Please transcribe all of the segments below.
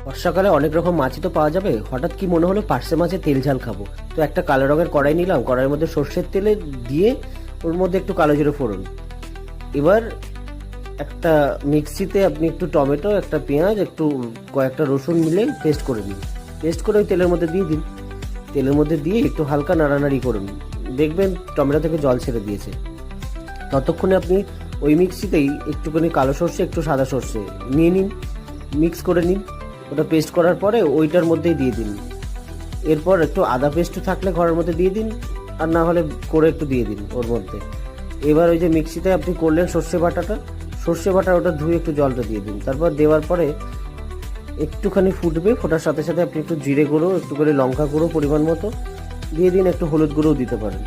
বর্ষাকালে অনেক রকম মাছই তো পাওয়া যাবে। হঠাৎ কি মনে হলো পার্শে মাছের তেল ঝাল খাবো। তো একটা কালো রঙের কড়াই নিলাম, কড়াইয়ের মধ্যে সর্ষের তেলে দিয়ে ওর মধ্যে একটু কালো জিরে ফোড়ন। এবার একটা মিক্সিতে আপনি একটু টমেটো, একটা পেঁয়াজ, একটু কয়েকটা রসুন মিলে পেস্ট করে নিন। পেস্ট করে ওই তেলের মধ্যে দিয়ে দিন। তেলের মধ্যে দিয়ে একটু হালকা নাড়ানাড়ি করুন, দেখবেন টমেটো থেকে জল ছেড়ে দিয়েছে। ততক্ষণে আপনি ওই মিক্সিতেই একটুখানি কালো সর্ষে, একটু সাদা সর্ষে নিয়ে নিন, মিক্স করে নিন। ওটা পেস্ট করার পরে ওইটার মধ্যেই দিয়ে দিন। এরপর একটু আদা পেস্ট থাকলে ঘরের মধ্যে দিয়ে দিন, আর না হলে করে একটু দিয়ে দিন ওর মধ্যে। এবার ওই যে মিক্সিতে আপনি করলেন সর্ষে বাটা, ওটা ধুয়ে একটু জলটা দিয়ে দিন। তারপর দেওয়ার পরে একটুখানি ফুটবে, ফোটার সাথে সাথে আপনি একটু জিরে গুঁড়ো, একটু করে লঙ্কা গুঁড়ো পরিমাণ মতো দিয়ে দিন, একটু হলুদ গুঁড়োও দিতে পারেন।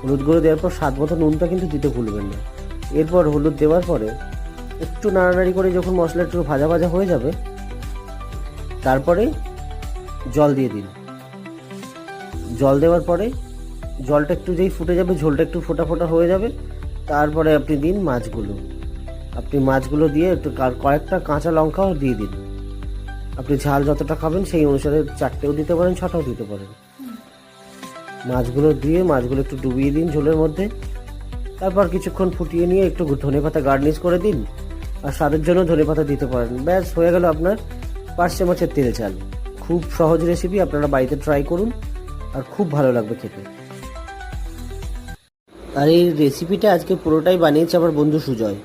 হলুদ গুঁড়ো দেওয়ার পর স্বাদ মতো নুনটা কিন্তু দিতে ভুলবেন না। এরপর হলুদ দেওয়ার পরে একটু নাড়ানাড়ি করে যখন মশলা একটু ভাজা ভাজা হয়ে যাবে, তারপরে জল দিয়ে দিন। জল দেওয়ার পরে জলটা একটু যেই ফুটে যাবে, ঝোলটা একটু ফোটা ফোটা হয়ে যাবে, তারপরে আপনি দিন মাছগুলো। আপনি মাছগুলো দিয়ে একটু কয়েকটা কাঁচা লঙ্কাও দিয়ে দিন। আপনি ঝাল যতটা খাবেন সেই অনুসারে 4টেও দিতে পারেন, 6টাও দিতে পারেন। মাছগুলো দিয়ে মাছগুলো একটু ডুবিয়ে দিন ঝোলের মধ্যে। তারপর কিছুক্ষণ ফুটিয়ে নিয়ে একটু ধনেপাতা গার্নিশ করে দিন, আর স্বাদের জন্য ধনেপাতা দিতে পারেন। ব্যাস হয়ে গেল আপনার পার্শে মাছের তেল ঝাল। খুব সহজ রেসিপি, আপনারা বাড়িতে ট্রাই করুন, আর খুব ভালো লাগবে খেতে। আর এই রেসিপিটা আজকে পুরোটাই বানিয়েছে আমার বন্ধু সুজয়।